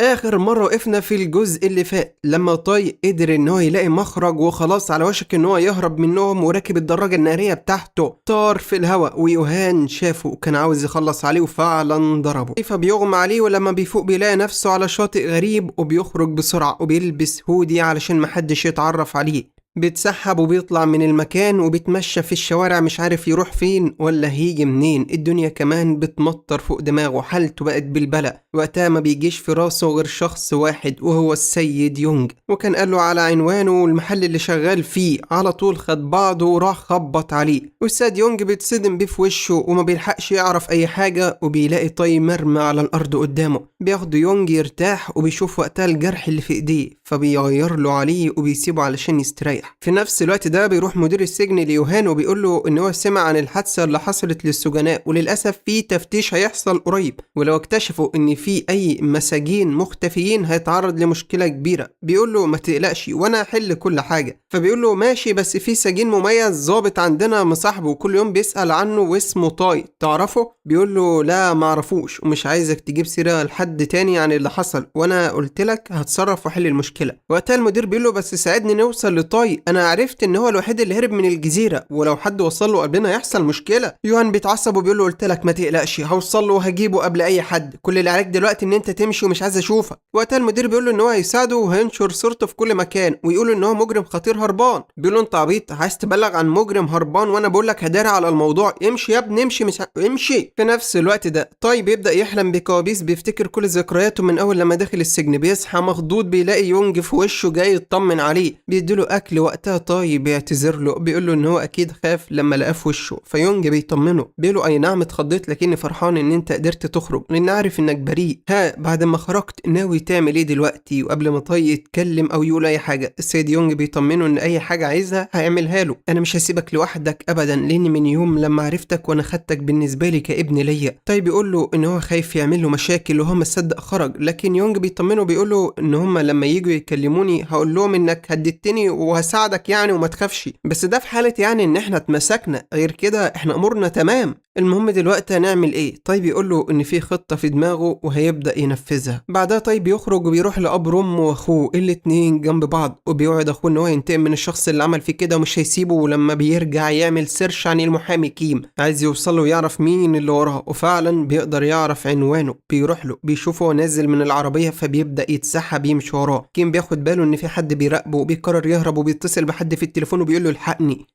آخر مرة وقفنا في الجزء اللي فات لما طاي قدر إن هو يلاقي مخرج وخلاص على وشك إن هو يهرب منهم وراكب الدراجة النارية بتاعته طار في الهواء، ويوهان شافه وكان عاوز يخلص عليه وفعلا ضربه، فبيغمى عليه ولما بيفوق بيلاقي نفسه على شاطئ غريب وبيخرج بسرعة وبيلبس هودي علشان محدش يتعرف عليه. بيتسحب وبيطلع من المكان وبيتمشى في الشوارع مش عارف يروح فين ولا هيجي منين. الدنيا كمان بتمطر فوق دماغه، حالته بقت بالبلة. وقتها ما بيجيش في راسه غير شخص واحد وهو السيد يونج، وكان قاله على عنوانه والمحل اللي شغال فيه. على طول خد بعضه وراح خبط عليه، والسيد يونج بيتصدم بيه في وشه وما بيلحقش يعرف اي حاجة، وبيلاقي طي مرمى على الارض قدامه. بياخده يونج يرتاح وبيشوف وقتها الجرح اللي في ايديه، فبيغير له عليه وبيسيبه علشان يستريح. في نفس الوقت ده بيروح مدير السجن ليوهان وبيقول له ان هو سمع عن الحادثه اللي حصلت للسجناء، وللاسف في تفتيش هيحصل قريب، ولو اكتشفوا ان في اي مساجين مختفيين هيتعرض لمشكله كبيره. بيقول له ما تقلقش وانا هحل كل حاجه. فبيقول له ماشي، بس في سجين مميز ضابط عندنا مصاحبه وكل يوم بيسال عنه واسمه طاي، تعرفه؟ بيقول له لا ما اعرفوش ومش عايزك تجيب سيره لحد تاني عن اللي حصل، وانا قلت لك هتصرف واحل المشكله. وقتها المدير بيقول له بس ساعدني نوصل لطاي، انا عرفت ان هو الوحيد اللي هرب من الجزيره، ولو حد وصل له قبلنا يحصل مشكله. يوهان بيتعصب وبيقول له قلت لك ما تقلقش، هوصل له وهجيبه قبل اي حد، كل اللي عليك دلوقتي ان انت تمشي ومش عايز اشوفك. وقتها المدير بيقول له ان هو هيساعده وهينشر صورته في كل مكان، ويقول ان هو مجرم خطير هربان. بيقول له انت عبيط، عايز تبلغ عن مجرم هربان وانا بقول لك هداري على الموضوع، امشي يا ابني امشي، مش امشي. في نفس الوقت ده طيب بيبدا يحلم بكوابيس، بيفتكر كل ذكرياته من اول لما دخل السجن. بيصحى مخضوض بيلاقي يونج في وشه جاي يطمن عليه، بيديله اكل. وقتها طيب بيعتذر له، بيقول له ان هو اكيد خاف لما لقاه في وشه. فيونج بيطمنه بيقول له اي نعم اتخضيت، لكني فرحان ان انت قدرت تخرج لان عارف انك بريء. ها بعد ما خرجت ناوي تعمل ايه دلوقتي؟ وقبل ما طي يتكلم او يقول اي حاجه السيد يونج بيطمنه ان اي حاجه عايزها هيعملها له. انا مش هسيبك لوحدك ابدا، لان من يوم لما عرفتك وانا خدتك بالنسبه لي كابن ليا. طيب بيقول له ان هو خايف يعمل له مشاكل وهو مصدق خرج، لكن يونج بيطمنه بيقول له ان هم لما يجوا يكلموني هقول لهم انك هددتني وهساعدك يعني وما تخافش، بس ده في حاله يعني ان احنا اتمسكنا، غير كده احنا امورنا تمام. المهم دلوقتي هنعمل ايه؟ طيب يقول له ان في خطه في دماغه وهيبدا ينفذها. بعدها طيب يخرج وبيروح لقبر امه واخوه الاتنين جنب بعض، وبيوعد اخوه ان هو ينتقم من الشخص اللي عمل فيه كده ومش هيسيبه. ولما بيرجع يعمل سيرش عن المحامي كيم، عايز يوصل له ويعرف مين اللي وراه، وفعلا بيقدر يعرف عنوانه. بيروح له بيشوفه هو نازل من العربيه، فبيبدا يتسحب يمشي وراه. كيم بياخد باله ان في حد بيراقبه وبيقرر يهرب، وبيتصل بحد في التليفون وبيقول له الحقني.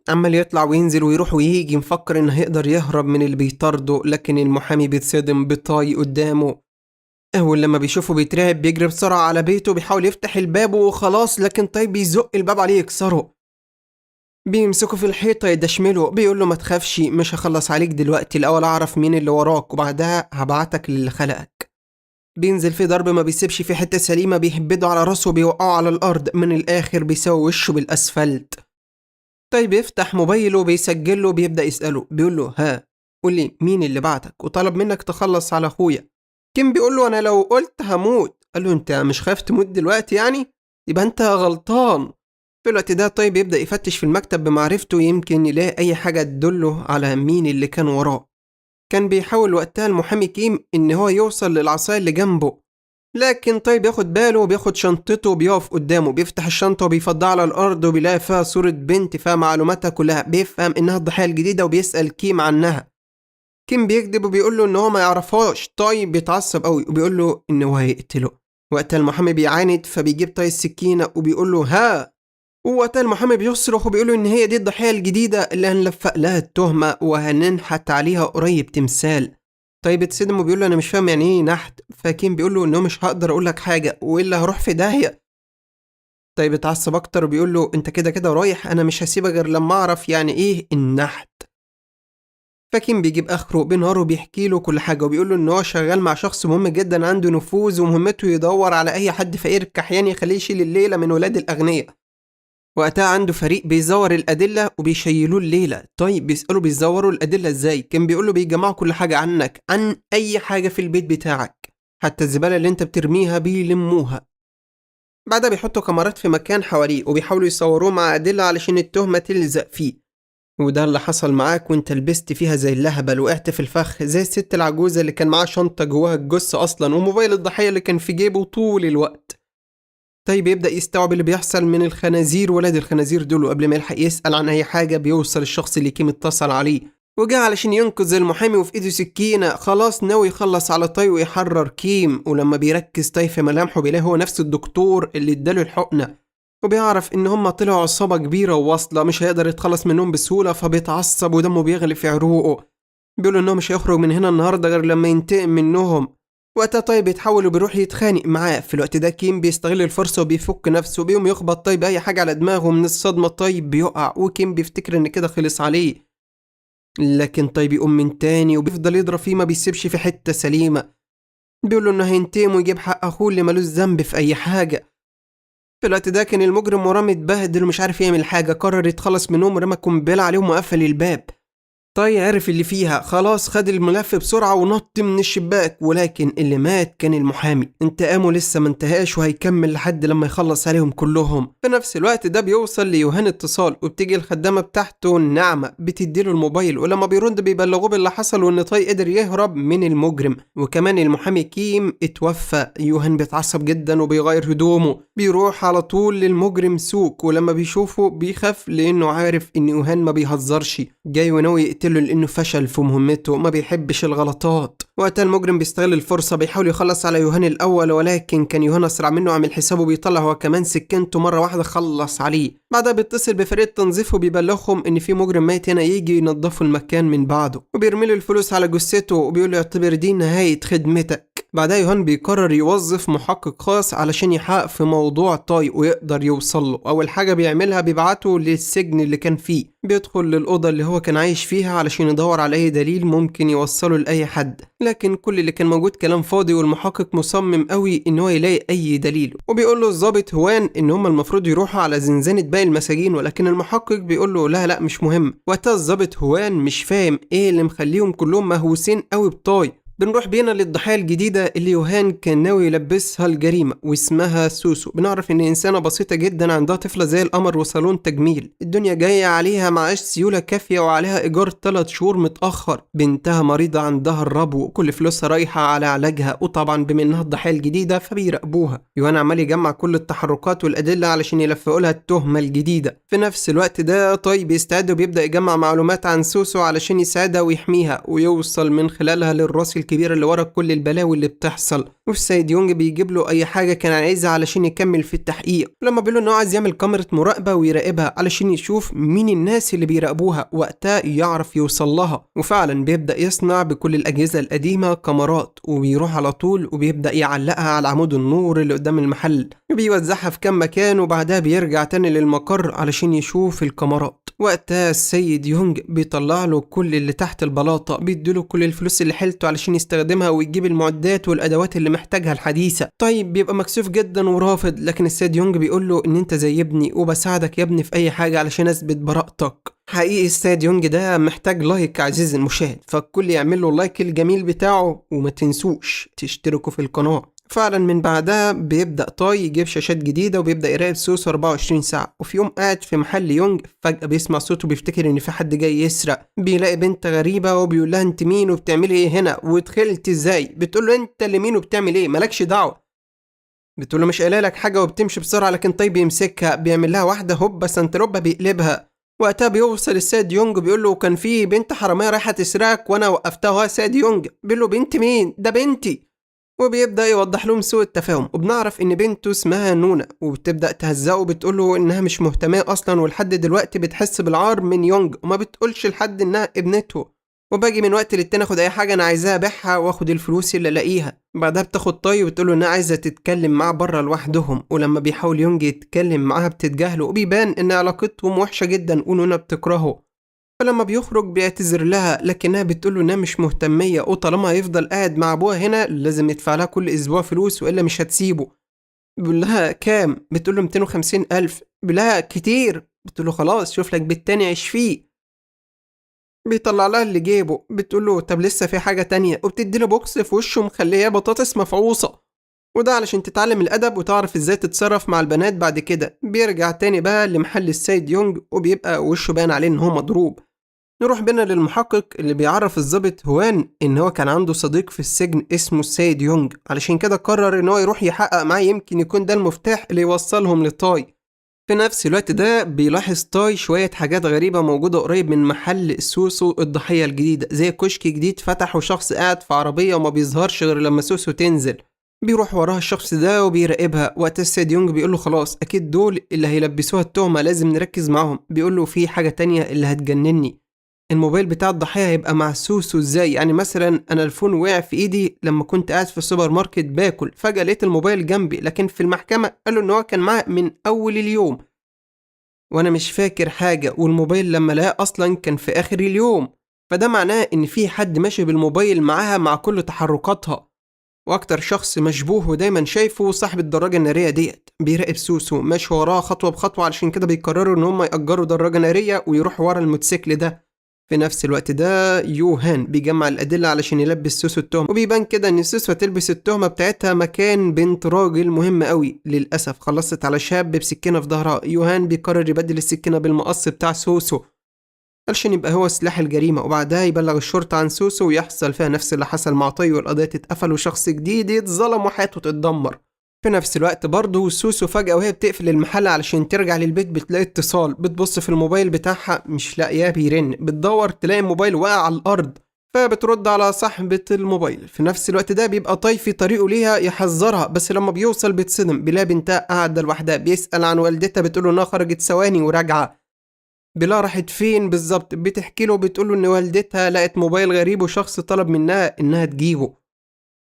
عمال يطلع وينزل ويروح ويجي مفكر انه هيقدر يهرب من اللي بيطارده، لكن المحامي بيتصدم بطاي قدامه. اول لما بيشوفه بيترعب بيجري بسرعه على بيته، بيحاول يفتح الباب وخلاص، لكن طاي بيزق الباب عليه يكسره. بيمسكه في الحيطه يدشمله، بيقول له ما تخافش مش هخلص عليك دلوقتي، الاول اعرف مين اللي وراك وبعدها هبعتك للي خلقك. بينزل في ضرب ما بيسيبش في حته سليمه، بيهبده على راسه وبيوقعه على الارض، من الاخر بيسوي وشه بالاسفلت. طيب يفتح موبايله بيسجله، بيبدأ يسأله بيقول له ها قولي مين اللي بعتك وطلب منك تخلص على اخويا. كيم بيقول له انا لو قلت هموت. قال له انت مش خايف تموت دلوقتي يعني؟ يبقى انت غلطان. في الوقت ده طيب يبدأ يفتش في المكتب بمعرفته يمكن يلاقي اي حاجة تدله على مين اللي كان وراه. كان بيحاول وقتها المحامي كيم ان هو يوصل للعصاية اللي جنبه، لكن طيب ياخد باله وبياخد شنطته وبيقف قدامه، بيفتح الشنطة وبيفضها على الأرض وبيلاقي فيها صورة بنت فيها معلوماتها كلها. بيفهم إنها الضحية الجديدة وبيسأل كيم عنها. كيم بيكذب وبيقول له إن هو ما يعرفهاش. طيب بيتعصب قوي وبيقول له إن هو هيقتله. وقتها المحامي بيعاند فبيجيب طيب السكينة وبيقول له ها. ووقتها المحامي بيصرخ وبيقول له إن هي دي الضحية الجديدة اللي هنلفق لها التهمة وهننحت عليها قريب تمثال. طيب اتصدم وبيقول له انا مش فاهم يعني ايه نحت. فكيم بيقول له انه مش هقدر اقول لك حاجه والا هروح في داهيه. طيب اتعصب اكتر وبيقول له انت كده كده رايح، انا مش هسيبك غير لما اعرف يعني ايه النحت. فكيم بيجيب اخره بينهار وبيحكي له كل حاجه، وبيقول له ان هو شغال مع شخص مهم جدا عنده نفوذ ومهمته يدور على اي حد فقير كحيان يخليه يشيل الليله من ولاد الاغنياء. وقتها عنده فريق بيزور الأدلة وبيشيلوه الليلة. طيب بيسأله بيزوروا الأدلة ازاي؟ كان بيقوله بيجمعوا كل حاجة عنك، عن أي حاجة في البيت بتاعك، حتى الزبالة اللي انت بترميها بيلموها. بعدها بيحطوا كاميرات في مكان حواليه وبيحاولوا يصوروه مع أدلة علشان التهمة تلزق فيه. وده اللي حصل معاك وانت لبست فيها زي اللهبل، وقعت في الفخ زي الست العجوزة اللي كان معاها شنطة جواها الجثة أصلا وموبايل الضحية اللي كان في جيبه طول الوقت. طيب يبدأ يستوعب اللي بيحصل من الخنازير، ولاد الخنازير دول، وقبل ما يلحق يسأل عن أي حاجة بيوصل الشخص اللي كيم اتصل عليه وجاء علشان ينقذ المحامي، وفي ايده سكينة خلاص ناوي يخلص على طي ويحرر كيم. ولما بيركز طي في ملامحه بيلاقي هو نفس الدكتور اللي اداله الحقنة، وبيعرف ان هم طلعوا عصابة كبيرة وواصلة مش هيقدر يتخلص منهم بسهولة، فبيتعصب ودمه بيغلي في عروقه. بيقولوا انه مش هيخرج من هنا النهاردة غير لما ينتقم منهم. وقتها طيب بيتحول وبيروح يتخانق معاه. في الوقت ده كيم بيستغل الفرصة وبيفك نفسه، بيقوم يخبط طيب اي حاجة على دماغه من الصدمة. طيب بيقع وكيم بيفتكر ان كده خلص عليه، لكن طيب يقوم من تاني وبيفضل يضرب فيه، ما بيسيبش في حتة سليمة. بيقوله انه هينتقم ويجيب حق اخوه اللي ملوش ذنب في اي حاجة. في الوقت ده كان المجرم وراه متبهدل ومش عارف يعمل حاجة، قرر يتخلص منهم ورمى قنبلة عليهم وقفل الباب. طي عرف اللي فيها خلاص، خد الملف بسرعة ونط من الشباك، ولكن اللي مات كان المحامي. انتقامه لسه ما انتهاش وهيكمل لحد لما يخلص عليهم كلهم. في نفس الوقت ده بيوصل ليوهان اتصال، وبتيجي الخدامة بتاعته نعمة بتديله الموبايل، ولما بيرد بيبلغوه باللي حصل وان طي قدر يهرب من المجرم، وكمان المحامي كيم اتوفى. يوهان بيتعصب جدا وبيغير هدومه، بيروح على طول للمجرم سوك، ولما بيشوفه بيخاف لانه عارف ان يوهان ما بيهزرش، جاي وناوي يقتله لانه فشل في مهمته، ما بيحبش الغلطات. وقتها المجرم بيستغل الفرصة، بيحاول يخلص على يوهان الاول، ولكن كان يوهان اسرع منه، عامل حسابه بيطلع هو كمان سكنته مرة واحدة خلص عليه. بعدها بيتصل بفريق تنظيف وبيبلغهم ان في مجرم ميت هنا، يجي ينظفوا المكان من بعده، وبيرمي له الفلوس على جثته وبيقول له اعتبر دي نهاية خدمتك. بعدها يوهان بيقرر يوظف محقق خاص علشان يحقق في موضوع طاي ويقدر يوصل له. اول حاجة بيعملها بيبعته للسجن اللي كان فيه، بيدخل للأوضة اللي هو كان عايش فيها علشان يدور على اي دليل ممكن يوصله لأي حد، لكن كل اللي كان موجود كلام فاضي، والمحقق مصمم قوي ان هو يلاقي اي دليل. وبيقول له الضابط هوان ان هم المفروض يروحوا على زنزانة باقي المساجين، ولكن المحقق بيقول له لا مش مهم. وقتها الضابط هوان مش فاهم ايه اللي مخليهم كلهم مهووسين قوي بطاي. بنروح بينا للضحية الجديدة اللي يوهان كان ناوي يلبسها الجريمة، واسمها سوسو. بنعرف ان انسانة بسيطة جدا عندها طفلة زي القمر وصالون تجميل، الدنيا جاية عليها معاش سيولة كافية وعليها ايجار 3 شهور متأخر. بنتها مريضة عندها الربو وكل فلوسها رايحة على علاجها، وطبعا بما انها الضحية الجديدة فبيراقبوها. يوهان عمال يجمع كل التحركات والأدلة علشان يلفقوا لها التهمة الجديدة. في نفس الوقت ده طي بيستعد وبيبدأ يجمع معلومات عن سوسو علشان يساعدها ويحميها، ويوصل من خلالها للراس الكبير اللي ورا كل البلاوي اللي بتحصل. والسيد يونج بيجيب له اي حاجه كان عايزها علشان يكمل في التحقيق. لما بيقول له انه عايز يعمل كاميرا مراقبه ويراقبها علشان يشوف مين الناس اللي بيراقبوها، وقتها يعرف يوصل لها. وفعلا بيبدا يصنع بكل الاجهزه القديمه كاميرات، وبيروح على طول وبيبدا يعلقها على عمود النور اللي قدام المحل، وبيوزعها في كام مكان، وبعدها بيرجع تاني للمقر علشان يشوف الكاميرات. وقتها السيد يونج بيطلع له كل اللي تحت البلاطه، بيديله كل الفلوس اللي حيلته علشان يستخدمها ويجيب المعدات والادوات اللي محتاجها الحديثه. طيب بيبقى مكسوف جدا ورافض، لكن السيد يونج بيقول له ان انت زي ابني وبساعدك يا ابني في اي حاجه علشان اثبت براءتك. حقيقي السيد يونج ده محتاج لايك عزيزي المشاهد، فالكل يعمل له اللايك الجميل بتاعه، وما تنسوش تشتركوا في القناه. فعلا من بعدها بيبدأ طاي يجيب شاشات جديدة وبيبدأ يراقب سوسو 24 ساعة. وفي يوم قاعد في محل يونج فجأة بيسمع صوت وبيفتكر ان في حد جاي يسرق. بيلاقي بنت غريبة وبيقول لها انت مين وبتعملي ايه هنا ودخلت ازاي؟ بتقول له انت اللي مين وبتعمل ايه، مالكش دعوة. بتقول له مش قايله لك حاجة وبتمشي بسرعة، لكن طيب بيمسكها بيعمل لها واحدة هوبا سنتروبا بيقلبها. وقتها بيوصل السيد يونج بيقول له كان في بنت حرامية رايحة تسرقك وانا وقفتها. سيد يونج بيقول له بنت مين؟ ده بنتي. وبيبدأ يوضح لهم سوء التفاهم، وبنعرف ان بنته اسمها نونا، وبتبدأ تهزقه وبتقوله انها مش مهتمة اصلا، ولحد دلوقتي بتحس بالعار من يونج وما بتقولش لحد انها ابنته. وباجي من وقت للتاني اخد اي حاجة انا عايزاها ابيعها واخد الفلوس اللي الاقيها. بعدها بتاخد طي وبتقوله انها عايزة تتكلم معاه بره لوحدهم، ولما بيحاول يونج يتكلم معاها بتتجاهله، وبيبان ان علاقتهم وحشة جدا ونونا بتكرهه. فلما بيخرج بيعتذر لها، لكنها بتقوله انها مش مهتمية، وطالما هيفضل قاعد مع ابوها هنا لازم يدفع لها كل اسبوع فلوس والا مش هتسيبه. بيقول لها كام؟ بتقوله 250,000. بيقول لها كتير. بتقوله خلاص شوف لك بيت تاني عيش فيه. بيطلع لها اللي جيبه. بتقوله طب لسه في حاجة تانية، وبتديله بوكس في وشه مخليه بطاطس مفعوصة، وده علشان تتعلم الأدب وتعرف ازاي تتصرف مع البنات بعد كده. بيرجع تاني بقى لمحل السيد يونج وبيبقى وشه باين عليه ان هو مضروب، نروح بينا للمحقق اللي بيعرف الضابط هوان ان هو كان عنده صديق في السجن اسمه السيد يونج، علشان كده قرر ان هو يروح يحقق معاه، يمكن يكون ده المفتاح اللي يوصلهم لتاي. في نفس الوقت ده بيلاحظ تاي شوية حاجات غريبة موجودة قريب من محل سوسو الضحية الجديدة، زي كشك جديد فتح وشخص قاعد في عربية وما بيظهرش غير لما سوسو تنزل. بيروح وراها الشخص ده وبيراقبها. وقت السيد يونج بيقول له خلاص اكيد دول اللي هيلبسوها التهمة، لازم نركز معاهم. بيقول له في حاجة تانية اللي هتجنني، الموبايل بتاع الضحية هيبقى مع سوسو ازاي؟ يعني مثلا انا الفون وقع في ايدي لما كنت قاعد في السوبر ماركت باكل، فجأة لقيت الموبايل جنبي، لكن في المحكمة قالوا ان هو كان معاه من اول اليوم وانا مش فاكر حاجة، والموبايل لما لقاه اصلا كان في اخر اليوم. فده معناه ان في حد ماشي بالموبايل معاها مع كل تحركاتها. واكتر شخص مشبوه ودايما شايفه صاحب الدراجة النارية ديت، بيراقب سوسو ماشي وراها خطوة بخطوة، علشان كده بيقرروا ان هم يأجروا دراجة نارية ويروحوا ورا الموتوسيكل ده. في نفس الوقت ده يوهان بيجمع الأدلة علشان يلبس سوسو التهمة، وبيبان كده إن سوسو هتلبس التهمة بتاعتها مكان بنت راجل مهم قوي. للأسف خلصت على شاب بسكينة في ظهرها. يوهان بيقرر يبدل السكينة بالمقص بتاع سوسو علشان يبقى هو سلاح الجريمة، وبعدها يبلغ الشرطة عن سوسو ويحصل فيها نفس اللي حصل مع طي، والقضية تتقفل وشخص جديد يتظلم وحياته تتدمر. في نفس الوقت برضه سوسو فجأة وهي بتقفل المحل علشان ترجع للبيت بتلاقي اتصال، بتبص في الموبايل بتاعها مش لاقياه بيرن، بتدور تلاقي الموبايل واقع على الأرض، فبترد على صاحبة الموبايل. في نفس الوقت ده بيبقى طي في طريقه ليها يحذرها، بس لما بيوصل بيتصدم بيلاقي بنتها قاعدة لوحدها. بيسأل عن والدتها بتقوله انها خرجت ثواني وراجعة. بلا راحت فين بالظبط؟ بتحكي له بتقوله ان والدتها لقت موبايل غريب وشخص طلب منها انها تجيبه،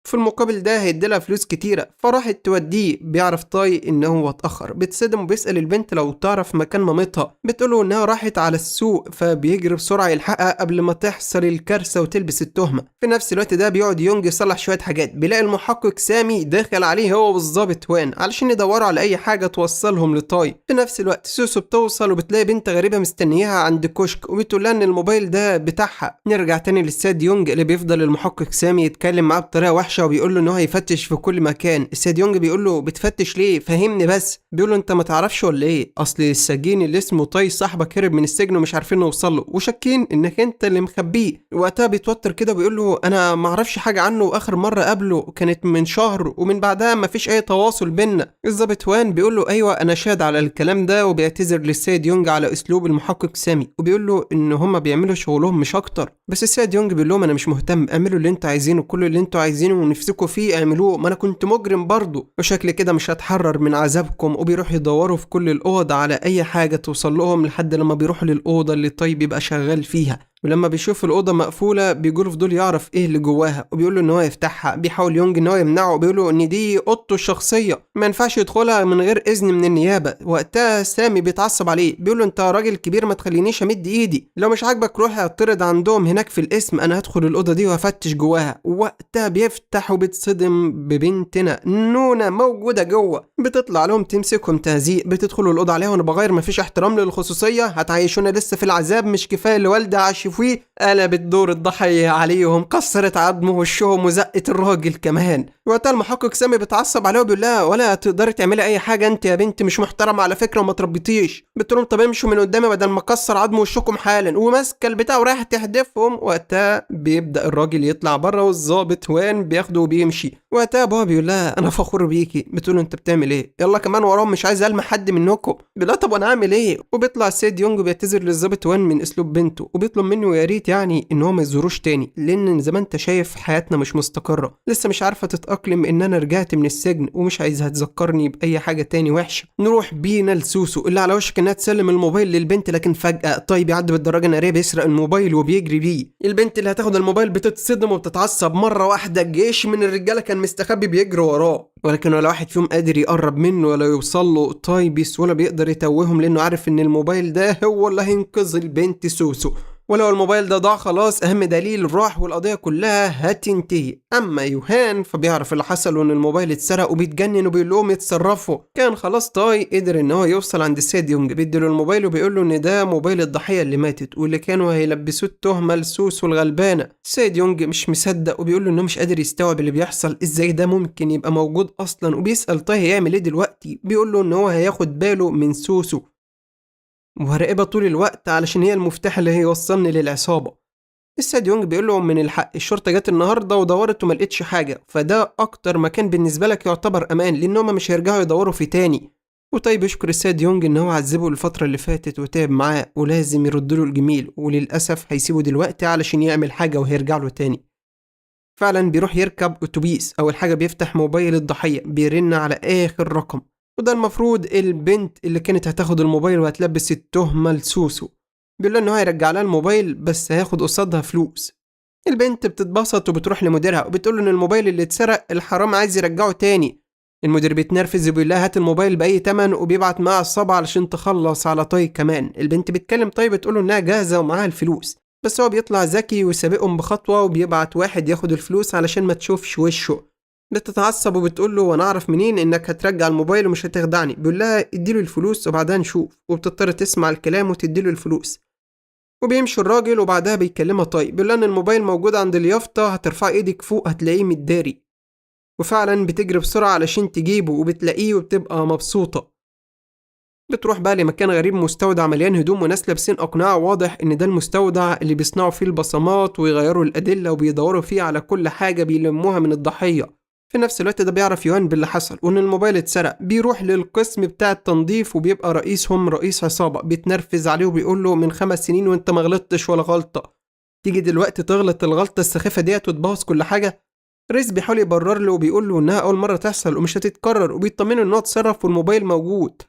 في المقابل ده هيديلها فلوس كتيرة، فراحت توديه. بيعرف طاي ان هو اتأخر، بتصدم وبيسأل البنت لو تعرف مكان مامتها، بتقوله انها راحت على السوق، فبيجري بسرعة يلحقها قبل ما تحصل الكارثة وتلبس التهمة. في نفس الوقت ده بيقعد يونج يصلح شوية حاجات، بيلاقي المحقق سامي داخل عليه هو والظابط وان علشان يدوروا على اي حاجة توصلهم لطاي. في نفس الوقت سوسو بتوصل وبتلاقي بنت غريبة مستنياها عند كشك، وبتقول لها ان الموبايل ده بتاعها. نرجع تاني للسيد يونج اللي بيفضل المحقق سامي يتكلم معاه بطريقة وحشة وبيقول له ان هو هيفتش في كل مكان. السيد يونج بيقول له بتفتش ليه؟ فهمني بس. بيقول له انت ما تعرفش ولا ايه؟ اصل السجين اللي اسمه طاي صاحبك هرب من السجن ومش عارفين نوصل له، وشاكين انك انت اللي مخبيه. وقتها بيتوتر كده وبيقول له انا ما اعرفش حاجه عنه، واخر مره قابله كانت من شهر ومن بعدها ما فيش اي تواصل بينا. الظابط وان بيقول له ايوه انا شاهد على الكلام ده، وبيعتذر للسيد يونج على اسلوب المحقق سامي، وبيقول له ان هم بيعملوا شغلهم مش اكتر. بس السيد يونج بيقول لهم انا مش مهتم، اعملوا اللي انتوا عايزينه، كل اللي انتوا عايزينه ونفسكوا فيه اعملوه، ما انا كنت مجرم برضه وشكل كده مش هتحرر من عذابكم. وبيروح يدوروا في كل الاوض على اي حاجه توصل لهم، لحد لما بيروحوا للاوضه اللي طيب يبقى شغال فيها. ولما بيشوف الأوضة مقفولة بيقول فضول يعرف ايه اللي جواها، وبيقول له ان هو يفتحها. بيحاول يونج ان هو يمنعه، وبيقول له ان دي اوضته الشخصية ما ينفعش يدخلها من غير اذن من النيابة. وقتها سامي بيتعصب عليه، بيقول له انت راجل كبير ما تخلينيش امد ايدي، لو مش عاجبك روح اعترض عندهم هناك في القسم، انا هدخل الأوضة دي وهفتش جواها. وقتها بيفتح وبتصدم ببنتنا نونا موجودة جوه، بتطلع لهم تمسكهم تهزيق. بتدخلوا الأوضة عليها وانا بغير مفيش احترام للخصوصية، هتعيشونا لسه في العذاب؟ مش كفاية اللي والدة عاش فيه؟ قلبت دور الضحية عليهم، كسرت عظمه وشهم وزقت الراجل كمان. وقتها المحقق سامي بيتعصب عليه وبيقول لها ولا تقدري تعملي اي حاجه، انت يا بنت مش محترمه على فكره وما تربيتيش. بتقول لهم طب امشوا من قدامي بدل ما اكسر عظم وشكم حالا، وماسكه البتاع ورايحه تحدفهم. وقتها بيبدا الراجل يطلع بره والظابط وان بياخده وبيمشي. وقتها بابا بيقول لها انا فخور بيكي. بتقول له انت بتعمل ايه؟ يلا كمان وراهم مش عايز المح حد منكم. بيقول لها طب انا اعمل ايه؟ وبيطلع السيد يونج بيعتذر للظابط وان من اسلوب بنته، وبيطلب منه يا ريت يعني ان هو ما يزوروش تاني، لان زي ما انت شايف حياتنا مش مستقره، لسه مش عارفه تتاقلم ان انا رجعت من السجن، ومش عايزها تذكرني باي حاجه تاني وحشه. نروح بينا لسوسو اللي على وشك انها تسلم الموبايل للبنت، لكن فجاه طيب يعدي بالدراجه الناريه بيسرق الموبايل وبيجري بيه. البنت اللي هتاخد الموبايل بتتصدم وبتتعصب مره واحده. جيش من الرجاله كان مستخبي بيجري وراه، ولكن ولا واحد فيهم قادر يقرب منه ولا يوصل له. طيبس ولا بيقدر يتوههم لانه عارف ان الموبايل ده هو اللي هينقذ البنت سوسو، ولو الموبايل ده ضاع خلاص اهم دليل راح والقضيه كلها هتنتهي. اما يوهان فبيعرف اللي حصل وان الموبايل اتسرق وبيتجنن وبيقول لهم يتصرفوا. كان خلاص طاي قدر ان هو يوصل عند السيد يونج، بيديله الموبايل وبيقول له ان ده موبايل الضحيه اللي ماتت واللي كانوا هيلبسوه التهمه لسوسو الغلبانه. السيد يونج مش مصدق وبيقول له انه مش قادر يستوعب اللي بيحصل، ازاي ده ممكن يبقى موجود اصلا. وبيسال طاي هيعمل ايه دلوقتي، بيقول له ان هو هياخد باله من سوسو. وهراقبها طول الوقت علشان هي المفتاح اللي هيوصلني للعصابة. السيد يونج بيقول له من الحق الشرطة جت النهاردة ودورت وما لقيتش حاجة، فده أكتر مكان بالنسبة لك يعتبر أمان لأن هما مش هيرجعوا يدوروا فيه تاني. وطيب يشكر السيد يونج إن هو عذبه الفترة اللي فاتت وتعب معاه ولازم يردله الجميل، وللأسف هيسيبه دلوقتي علشان يعمل حاجة وهيرجع له تاني. فعلا بيروح يركب أتوبيس، أول حاجة بيفتح موبايل الضحية بيرن على آخر رقم، وده المفروض البنت اللي كانت هتاخد الموبايل وهتلبس التهمة لسوسو. بيقول له إن هو هيرجع لها الموبايل بس هياخد قصادها فلوس. البنت بتتبسط وبتروح لمديرها وبتقول له إن الموبايل اللي اتسرق الحرام عايز يرجعه تاني. المدير بيتنرفز وبيقول لها هات الموبايل بأي تمن، وبيبعت معاها الصبع علشان تخلص على طي كمان. البنت بتكلم طي بتقول له إنها جاهزة ومعاها الفلوس، بس هو بيطلع ذكي وسابقهم بخطوة وبيبعت واحد ياخد الفلوس علشان ما تشوفش وشه. بتتعصب وبتقول له وانا اعرف منين انك هترجع الموبايل ومش هتخدعني. بيقول لها اديله الفلوس وبعدها نشوف، وبتضطر تسمع الكلام وتديله الفلوس. وبيمشي الراجل وبعدها بيكلمها طيب بيقول لها ان الموبايل موجود عند اليافطة، هترفع ايدك فوق هتلاقيه متداري. وفعلا بتجري بسرعة علشان تجيبه وبتلاقيه وبتبقى مبسوطة. بتروح بقى لمكان غريب، مستودع مليان هدوم وناس لابسين أقنعة، واضح إن ده المستودع اللي بيصنعوا فيه البصمات ويغيروا الأدلة وبيدوروا فيه على كل حاجة بيلموها من الضحية. في نفس الوقت ده بيعرف يوهان باللي حصل وإن الموبايل اتسرق، بيروح للقسم بتاع التنظيف وبيبقى رئيسهم رئيس عصابة بيتنرفز عليه وبيقول له من 5 سنين وإنت ما غلطتش ولا غلطة، تيجي دلوقتي تغلط الغلطة السخيفة ديت وتبوظ كل حاجة. ريس بيحاول يبرر له وبيقول له إنها أول مرة تحصل ومش هتتكرر، وبيطمنه إن هو اتصرف والموبايل موجود،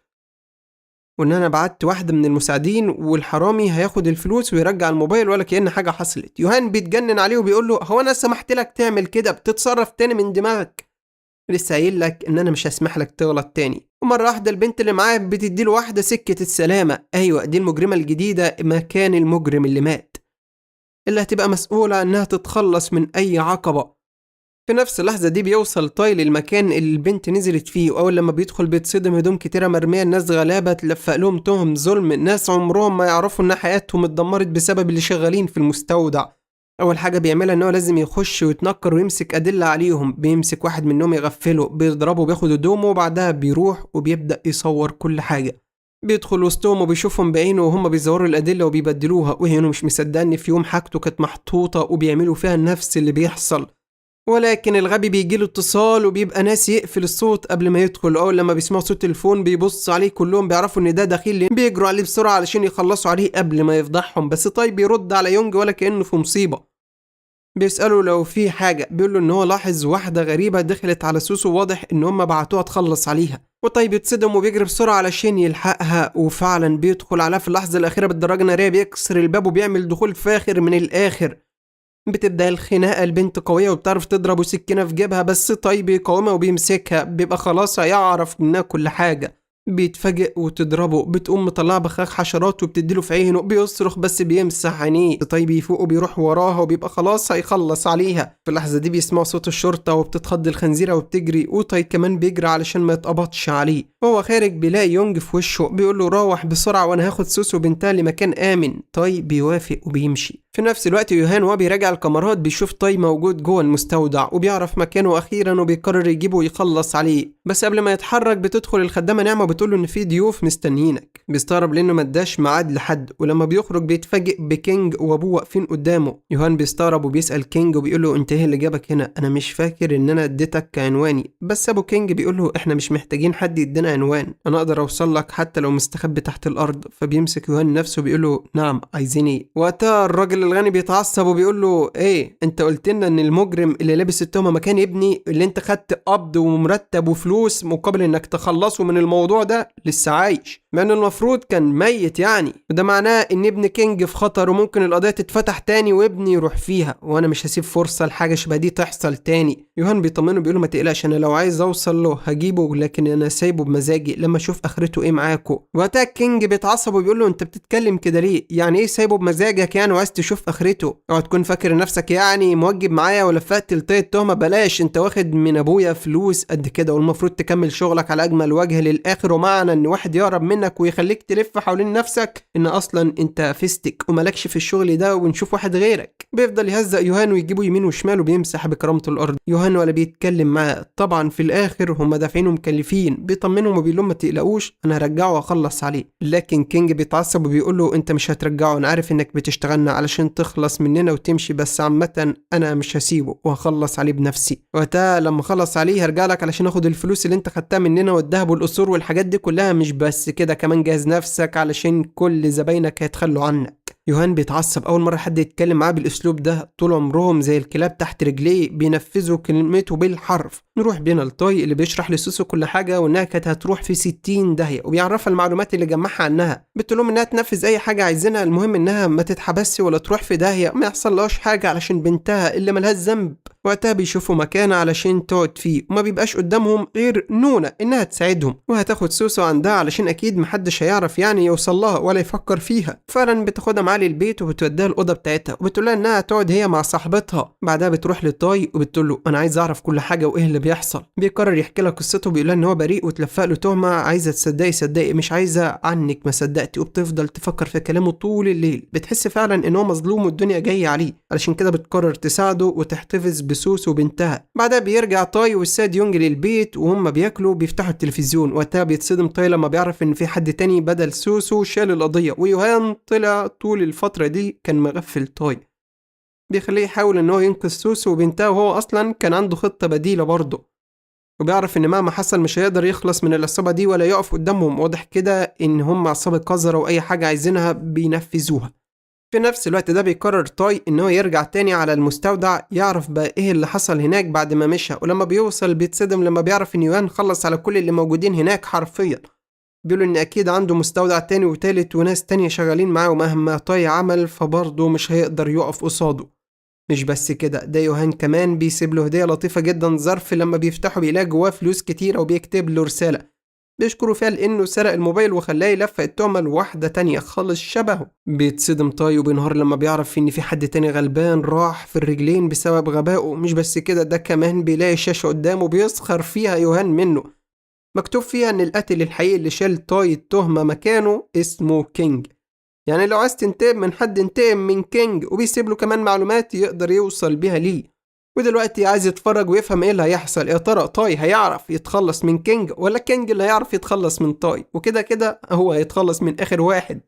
وان انا بعت واحده من المساعدين والحرامي هياخد الفلوس ويرجع الموبايل ولا كأن حاجه حصلت. يوهان بيتجنن عليه وبيقول له هو انا سمحت لك تعمل كده؟ بتتصرف تاني من دماغك، لسه قايل لك ان انا مش هسمح لك تغلط تاني. ومره واحده البنت اللي معاه بتدي له واحده سكه السلامه، ايوه دي المجرمه الجديده مكان المجرم اللي مات، اللي هتبقى مسؤوله انها تتخلص من اي عقبه. في نفس اللحظة دي بيوصل طاي للمكان اللي البنت نزلت فيه، وأول لما بيدخل بيتصدم هدوم كتيرة مرمية، الناس غلابة تلفق لهم تهم ظلم، ناس عمرهم ما يعرفوا إن حياتهم اتدمرت بسبب اللي شغالين في المستودع. أول حاجة بيعملها إن هو لازم يخش ويتنكر ويمسك أدلة عليهم، بيمسك واحد منهم يغفله بيضربه بياخد هدومه، وبعدها بيروح وبيبدأ يصور كل حاجة. بيدخل وسطهم وبيشوفهم بعينه وهم بيزوروا الأدلة وبيبدلوها، وهنا مش مصدقني في يوم حاجته كانت محطوطة وبيعملوا فيها نفس اللي بيحصل. ولكن الغبي بيجيله اتصال وبيبقى ناسي يقفل الصوت قبل ما يدخل. اول لما بيسمعوا صوت التليفون بيبص عليه كلهم بيعرفوا ان ده دخيل، بيجروا عليه بسرعه علشان يخلصوا عليه قبل ما يفضحهم. بس طيب بيرد على يونج ولا كأنه في مصيبه، بيسأله لو في حاجه، بيقول له ان هو لاحظ واحده غريبه دخلت على سوسو، واضح ان هم بعتوها تخلص عليها. وطيب يتصدم وبيجري بسرعه علشان يلحقها، وفعلا بيدخل عليها في اللحظه الاخيره بالدراجه الناريه، بيكسر الباب وبيعمل دخول فاخر من الاخر. بتبدأ الخناقة، البنت قوية وبتعرف تضرب وسكينة في جيبها، بس طيب بيقاومها وبيمسكها، بيبقى خلاص هيعرف منها كل حاجة. بيتفاجئ وتضربه، بتقوم مطلعه بخاخ حشرات وبتديله في عينه، بيصرخ بس بيمسح عينيه. طيب يفوق وبيروح وراها وبيبقى خلاص هيخلص عليها. في اللحظة دي بيسمعوا صوت الشرطة وبتتخض الخنزيرة وبتجري، وطيب كمان بيجري علشان ما يتقبضش عليه. وهو خارج بيلاقي يونج في وشه بيقول له روح بسرعة وانا هاخد سوسو بنتها لمكان آمن. طيب بيوافق وبيمشي. في نفس الوقت يوهان وهو بيراجع الكاميرات بيشوف طاي موجود جوه المستودع وبيعرف مكانه اخيرا، وبيقرر يجيبه ويخلص عليه. بس قبل ما يتحرك بتدخل الخدامه نعمه وبتقول له ان في ضيوف مستنيينك. بيستغرب لانه ما اداش ميعاد لحد، ولما بيخرج بيتفاجئ بكينج وابوه واقفين قدامه. يوهان بيستغرب وبيسال كينج وبيقول له انت ايه اللي جابك هنا؟ انا مش فاكر ان انا اديتك عنواني. بس ابو كينج بيقول له احنا مش محتاجين حد يدينا عنوان، انا اقدر اوصل لك حتى لو مستخبي تحت الارض. فبيمسك يوهان نفسه بيقول له نعم عايزين ايه؟ وقتها الراجل الغني بيتعصب وبيقول له ايه انت قلت لنا ان المجرم اللي لابس التهمه مكان ابني اللي انت خدت قبض ومرتب وفلوس مقابل انك تخلصه من الموضوع ده لسه عايش، مع ان المفروض كان ميت يعني، وده معناه ان ابن كينج في خطر وممكن القضيه تتفتح تاني وابني يروح فيها، وانا مش هسيب فرصه لحاجه شبه دي تحصل تاني. يوهان بيطمنه بيقول له ما تقلقش، انا لو عايز اوصل له هجيبه، لكن انا سايبه بمزاجي لما اشوف اخرته ايه معاكو. وقتها كينج بيتعصب وبيقول له انت بتتكلم كده ليه؟ يعني ايه سايبه بمزاجك يعني وعايز تشوف اخرته؟ اوعى تكون فاكر نفسك يعني موجب معايا ولفقت لطي التهمه، بلاش، انت واخد من ابويا فلوس قد كده والمفروض تكمل شغلك على اجمل وجه للاخر فاكره معنى ان واحد يقرب منك ويخليك تلف حوالين نفسك ان اصلا انت فيستك وملكش في الشغل ده ونشوف واحد غيرك. بيفضل يهزق يوهان ويجيبه يمين وشمال وبيمسح بكرامته الارض. يوهان ولا بيتكلم معاه. طبعا في الاخر هم دافعين ومكلفين، بيطمنهم وبيقول لهم ما تقلقوش انا هرجعه واخلص عليه. لكن كينج بيتعصب وبيقول له انت مش هترجعه، انا عارف انك بتشتغلنا علشان تخلص مننا وتمشي، بس عامه انا مش هسيبه وهخلص عليه بنفسي. وقتها لما خلص عليه هرجع لك علشان اخد الفلوس اللي انت خدتها مننا والذهب والقصور والحاجات دي كلها. مش بس كده، كمان جهز نفسك علشان كل زباينك هيتخلوا عنك. يوهان بيتعصب. اول مره حد يتكلم معاه بالاسلوب ده. طول عمرهم زي الكلاب تحت رجليه بينفذوا كلمته بالحرف. نروح بينا لطاي اللي بيشرح لسوسو كل حاجه وانها كانت هتروح في 60 داهيه وبيعرفها المعلومات اللي جمعها عنها. بتقول لهم انها تنفذ اي حاجه عايزينها، المهم انها ما تتحبسش ولا تروح في داهيه، ما يحصلهاش حاجه علشان بنتها اللي ملهاش ذنب. وقتها بيشوفوا مكان علشان تقعد فيه وما بيبقاش قدامهم غير نونا انها تساعدهم، وهتاخد سوسو عندها علشان اكيد محدش هيعرف يعني يوصل لها ولا يفكر فيها. فعلا بتاخدها معاه للبيت وبتوديها الاوضه بتاعتها وبتقول لها انها تقعد هي مع صاحبتها. بعدها بتروح لطاي وبتقول له انا عايز اعرف كل حاجه وايه اللي بيحصل. بيقرر يحكي لها قصته، بيقول لها ان هو بريء وتلفق له تهمه، عايزه تصدقي صدقي، مش عايزه عنك ما صدقتي. وبتفضل تفكر في كلامه طول الليل. بتحس فعلا ان هو مظلوم والدنيا جايه عليه، علشان كده بتقرر تساعده وتحتفظ بسوسو وبنتها. بعدها بيرجع طاي والسيد يونج للبيت وهم بياكلوا بيفتحوا التلفزيون. وقتها بيتصدم طاي لما بيعرف ان في حد تاني بدل سوسو شال القضيه، ويوهان طلع طول الفتره دي كان مغفل طاي، بيخليه يحاول ان هو ينقذ سوسو وبنتها وهو اصلا كان عنده خطه بديله برضه. وبيعرف ان مهما حصل مش هيقدر يخلص من العصابه دي ولا يقف قدامهم. واضح كده ان هم عصابه قذره واي حاجه عايزينها بينفذوها. في نفس الوقت ده بيقرر طاي ان هو يرجع تاني على المستودع يعرف بقى ايه اللي حصل هناك بعد ما مشى. ولما بيوصل بيتصدم لما بيعرف ان يوهان خلص على كل اللي موجودين هناك حرفيا. بيقولوا ان اكيد عنده مستودع تاني وتالت وناس تانية شغالين معاه، ومهما طاي عمل فبرضه مش هيقدر يقف قصاده. مش بس كده، ده يوهان كمان بيسيب له هدية لطيفة جدا، ظرف لما بيفتحه بيلاقي جواه فلوس كتيرة وبيكتب له رسالة بيشكروا فيها لانه سرق الموبايل وخلاه يلفق التهمه لواحده تانية خالص شبهه. بيتصدم طاي وبينهار لما بيعرف ان في حد تاني غلبان راح في الرجلين بسبب غبائه. مش بس كده، ده كمان بيلاقي شاشه قدامه بيسخر فيها يوهان منه، مكتوب فيها ان القاتل الحقيقي اللي شال طاي التهمه مكانه اسمه كينج. يعني لو عايز تنتقم من حد انتقم من كينج. وبيسيب له كمان معلومات يقدر يوصل بيها ليه. ودلوقتي عايز يتفرج ويفهم ايه اللي هيحصل. يا ترى طاي هيعرف يتخلص من كينج ولا كينج اللي هيعرف يتخلص من طاي؟ وكده كده هو هيتخلص من اخر واحد.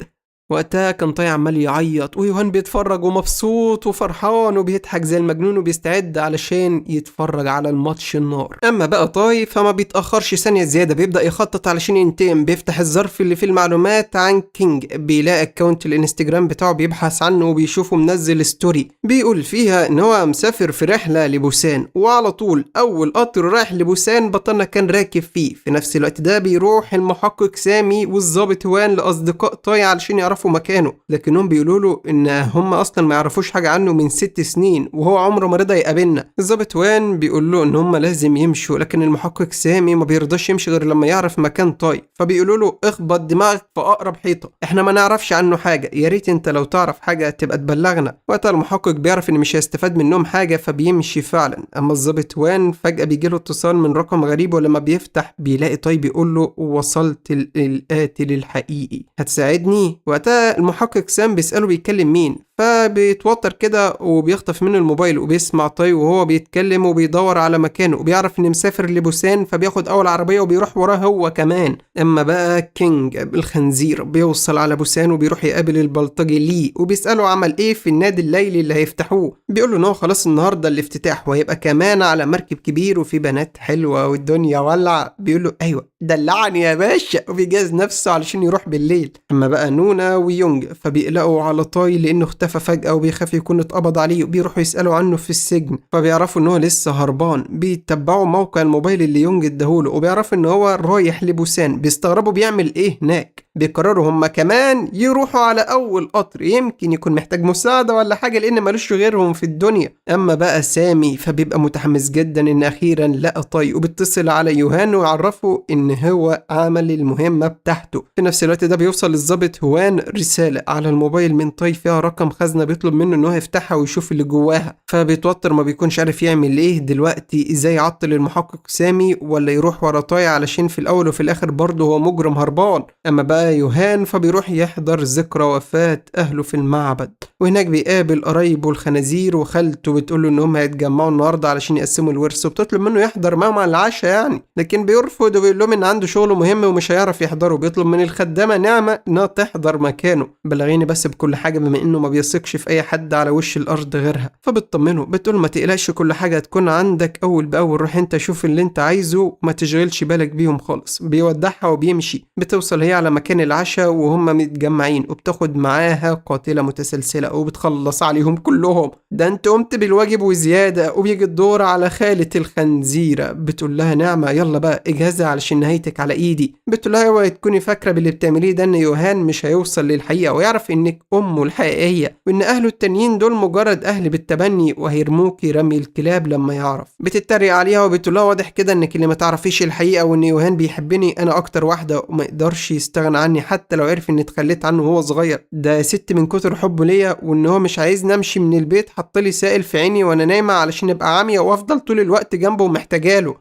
وقتها كان طاي عمال يعيط ويوهان بيتفرج ومبسوط وفرحان وبيضحك زي المجنون وبيستعد علشان يتفرج على الماتش النار. اما بقى طاي فما بيتأخرش ثانية زيادة، بيبدأ يخطط علشان ينتقم. بيفتح الظرف اللي فيه المعلومات عن كينج، بيلاقي اكونت الانستجرام بتاعه بيبحث عنه وبيشوفه منزل ستوري بيقول فيها ان هو مسافر في رحلة لبوسان. وعلى طول اول قطر رايح لبوسان بطلنا كان راكب فيه. في نفس الوقت ده بيروح المحقق سامي والضابط هوان لاصدقاء طاي علشان يعرفوا مكانه، لكنهم بيقولوا له ان هم اصلا ما يعرفوش حاجه عنه من 6 سنين وهو عمره ما رضى يقابلنا. الضابط وان بيقول له ان هم لازم يمشوا، لكن المحقق سامي ما بيرضاش يمشي غير لما يعرف مكان طاي. فبيقولوا له اخبط دماغك في اقرب حيطه، احنا ما نعرفش عنه حاجه، يا ريت انت لو تعرف حاجه تبقى تبلغنا. وقتها المحقق بيعرف ان مش هيستفاد منهم حاجه فبيمشي فعلا. اما الضابط وان فجاه بيجيله اتصال من رقم غريب، ولما بيفتح بيلاقي طاي بيقول له وصلت للقاتل الحقيقي، هتساعدني؟ وقتها المحقق سام بيسأله بيتكلم مين، فبيتوتر كده وبيخطف منه الموبايل وبيسمع طاي وهو بيتكلم وبيدور على مكانه وبيعرف ان مسافر لبوسان، فبياخد اول عربية وبيروح وراه هو كمان. اما بقى كينج الخنزير بيوصل على بوسان وبيروح يقابل البلطجي ليه وبيسأله عمل ايه في النادي الليلي اللي هيفتحوه. بيقول له ان هو خلاص النهارده الافتتاح وهيبقى كمان على مركب كبير وفي بنات حلوة والدنيا ولع. بيقول له ايوه دلعني يا باشا، وبيجهز نفسه علشان يروح بالليل. اما بقى نونا ويونج فبيقلقوا على طاي لانه اختفى فجأة وبيخاف يكون اتقبض عليه، وبيروحوا يسألوا عنه في السجن فبيعرفوا ان هو لسه هربان. بيتبعوا موقع الموبايل اللي يونج اداهوله وبيعرفوا ان هو رايح لبوسان. بيستغربوا بيعمل ايه هناك، بيقرروا هما كمان يروحوا على أول قطر، يمكن يكون محتاج مساعدة ولا حاجة لأن ملوش غيرهم في الدنيا. أما بقى سامي فبيبقى متحمس جدا إن أخيرا لقى طاي، وبيتصل على يوهان ويعرفه إن هو عمل المهمة بتاعته. في نفس الوقت ده بيوصل للضابط هوان رسالة على الموبايل من طاي فيها رقم خزنة بيطلب منه إنه يفتحها ويشوف اللي جواها، فبيتوتر ما بيكونش عارف يعمل إيه دلوقتي، إزاي يعطل المحقق سامي ولا يروح ورا طاي علشان في الأول وفي الآخر برضه هو مجرم هربان. أما بقى يوهان فبيروح يحضر ذكرى وفاة أهله في المعبد، وهناك بيقابل قرايبه الخنازير وخالته بتقوله إن هم هيتجمعوا النهارده علشان يقسموا الورث، وبتطلب منه يحضر معاهم على العشاء يعني، لكن بيرفض وبيقول لهم إن عنده شغل مهم ومش هيعرف يحضره. بيطلب من الخدامة نعمة إنها تحضر مكانه، بلغيني بس بكل حاجة بما إنه ما بيثقش في أي حد على وش الأرض غيرها. فبتطمنه بتقول ما تقلقش، كل حاجة هتكون عندك أول بأول، روح أنت شوف اللي أنت عايزه وما تشغلش بالك بيهم خالص. بيودعها وبيمشي. بتوصل هي على مكان العشاء وهم متجمعين، وبتاخد معاها قاتلة متسلسلة وبتخلص عليهم كلهم. ده انت قمت بالواجب وزيادة. وبيجي الدور على خالة الخنزيرة، بتقول لها نعمة يلا بقى اجهزي علشان نهايتك على ايدي. بتقول لها اوعي تكوني فاكرة باللي بتعمليه ده ان يوهان مش هيوصل للحقيقة ويعرف انك امه الحقيقية، وان اهله التانيين دول مجرد اهل بالتبني وهيرموكي رمي الكلاب لما يعرف. بتتريق عليها وبتقول لها واضح كده انك اللي ما تعرفيش الحقيقة، وان يوهان بيحبني انا اكتر واحدة وما يقدرش يستغنى عني حتى لو عرف اني اتخليت عنه وهو صغير. ده ست من كتر حبه ليا، وان هو مش عايزني امشي من البيت، حطلي سائل في عيني وانا نايمة علشان ابقى عامية وافضل طول الوقت جنبه ومحتاجاله.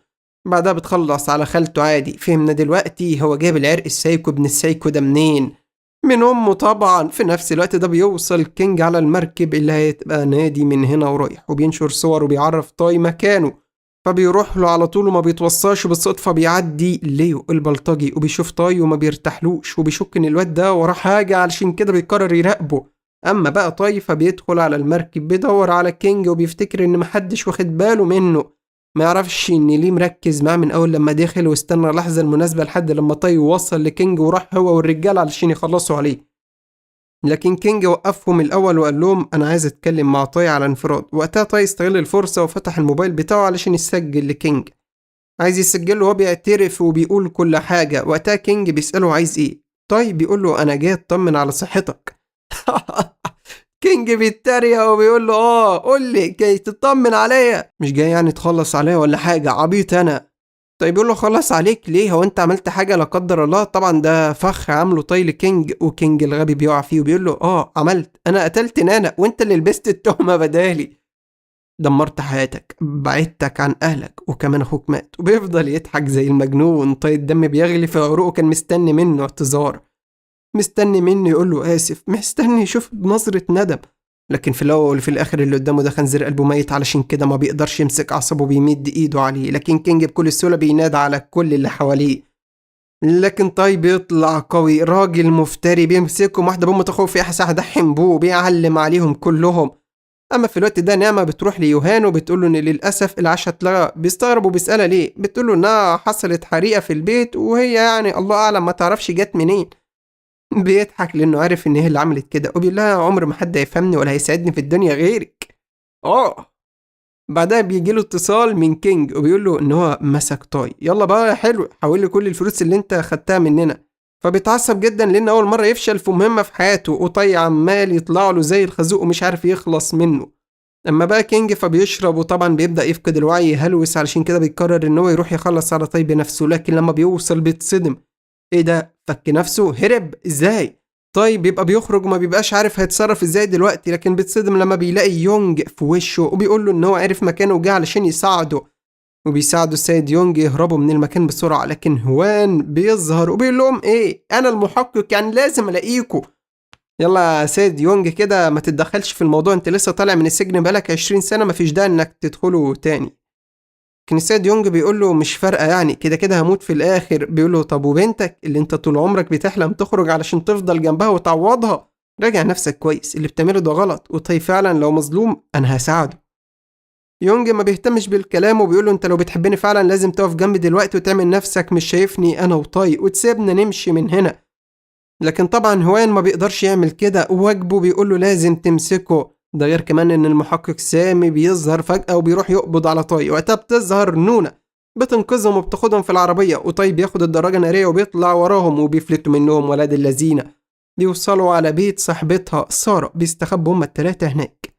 بعدها بتخلص على خالته عادي. فهمنا دلوقتي هو جاب العرق السايكو ابن السايكو ده منين؟ من امه طبعا. في نفس الوقت ده بيوصل كينج على المركب اللي هتبقى نادي من هنا ورايح، وبينشر صور وبيعرف طاي مكانه، فبيروح له على طول وما بيتوصاش. بالصدفة بيعدي ليو البلطجي وبيشوف طاي وما بيرتاحلوش، وبيشك ان الواد ده وراه حاجة علشان كده بيقرر يراقبه. اما بقى طاي فبيدخل على المركب بيدور على كينج وبيفتكر ان محدش واخد باله منه، ما يعرفش ان ليه مركز معاه من اول لما دخل، واستنى اللحظة المناسبة لحد لما طاي وصل لكينج وراح هو والرجال علشان يخلصوا عليه. لكن كينج وقفهم الأول وقال لهم أنا عايز أتكلم مع طاي على انفراد. وقتها طاي استغل الفرصة وفتح الموبايل بتاعه علشان يسجل لكينج، عايز يسجله وهو بيعترف وبيقول كل حاجة. وقتها كينج بيسأله عايز إيه؟ طاي بيقول له أنا جاي أطمن على صحتك. كينج بيتريق وبيقول له قول لي جاي تطمن عليا، مش جاي يعني تخلص عليا ولا حاجة؟ عبيط أنا. طيب يقول له خلص عليك ليه؟ هو انت عملت حاجة لا قدر الله؟ طبعا ده فخ عامله طاي لكينج، وكينج الغبي بيقع فيه وبيقول له عملت، انا قتلت نانا وانت اللي لبست التهمة بدالي، دمرت حياتك، بعدتك عن اهلك وكمان اخوك مات. وبيفضل يضحك زي المجنون. طاي الدم بيغلي في عروقه، كان مستني منه اعتذار، مستني منه يقول له اسف، مستني يشوف نظرة ندم. لكن في الاول وفي الاخر اللي قدامه ده خنزير قلبه ميت، علشان كده ما بيقدرش يمسك اعصابه بيمد ايده عليه. لكن كينج بكل سهوله بينادى على كل اللي حواليه. لكن طاي بيطلع قوي، راجل مفتري، بيمسكهم واحده بام تخوف في احسن دحم بوه وبيعلم عليهم كلهم. اما في الوقت ده نعمه بتروح ليوهان وبتقول له ان للاسف العشاء اتلغى. بيستغرب وبيسالها ليه، بتقول له انها حصلت حريقه في البيت وهي يعني الله اعلم ما تعرفش جت منين. بيضحك لانه عارف ان هي اللي عملت كده، وبيقول لها عمر ما حد هيفهمني ولا هيساعدني في الدنيا غيرك. بعدها بيجي له اتصال من كينج وبيقول له ان هو مسك طاي. يلا بقى يا حلو حول لي كل الفلوس اللي انت خدتها مننا. فبيتعصب جدا لان اول مره يفشل في مهمه في حياته، وطاي عمال يطلع له زي الخازوق ومش عارف يخلص منه. اما بقى كينج فبيشرب وطبعا بيبدا يفقد الوعي يهلوس، علشان كده بيقرر ان هو يروح يخلص على طاي بنفسه. لكن لما بيوصل بيتصدم، ايه ده؟ فك نفسه؟ هرب ازاي؟ طيب بيبقى بيخرج وما بيبقاش عارف هيتصرف ازاي دلوقتي. لكن بيتصدم لما بيلاقي يونج في وشه وبيقول له ان هو عارف مكانه وجه علشان يساعده، وبيساعده السيد يونج يهربوا من المكان بسرعة. لكن هوان بيظهر وبيقول لهم ايه، انا المحقق يعني لازم الاقيكوا. يلا يا سيد يونج كده ما تتدخلش في الموضوع، انت لسه طالع من السجن بقالك 20 سنة، مفيش داعي انك تدخله تاني. لكن السيد يونج بيقول له مش فارقة يعني، كده كده هموت في الآخر. بيقول له طب وبنتك اللي انت طول عمرك بتحلم تخرج علشان تفضل جنبها وتعوضها؟ راجع نفسك كويس، اللي بتعمله ده غلط، وطيب فعلا لو مظلوم انا هساعده. يونج ما بيهتمش بالكلام وبيقول له انت لو بتحبني فعلا لازم تقف جنبي دلوقتي وتعمل نفسك مش شايفني انا وطاي وتسيبنا نمشي من هنا. لكن طبعا هوان ما بيقدرش يعمل كده، وواجبه بيقول له لازم تمسكه. ده غير كمان ان المحقق سامي بيظهر فجأة وبيروح يقبض على طاي. وقتها بتظهر نونا بتنقذهم وبتاخدهم في العربية، وطيب بياخد الدراجة النارية وبيطلع وراهم وبيفلتوا منهم ولاد اللذينة. بيوصلوا على بيت صاحبتها سارة، بيستخبوا هما التلاتة هناك.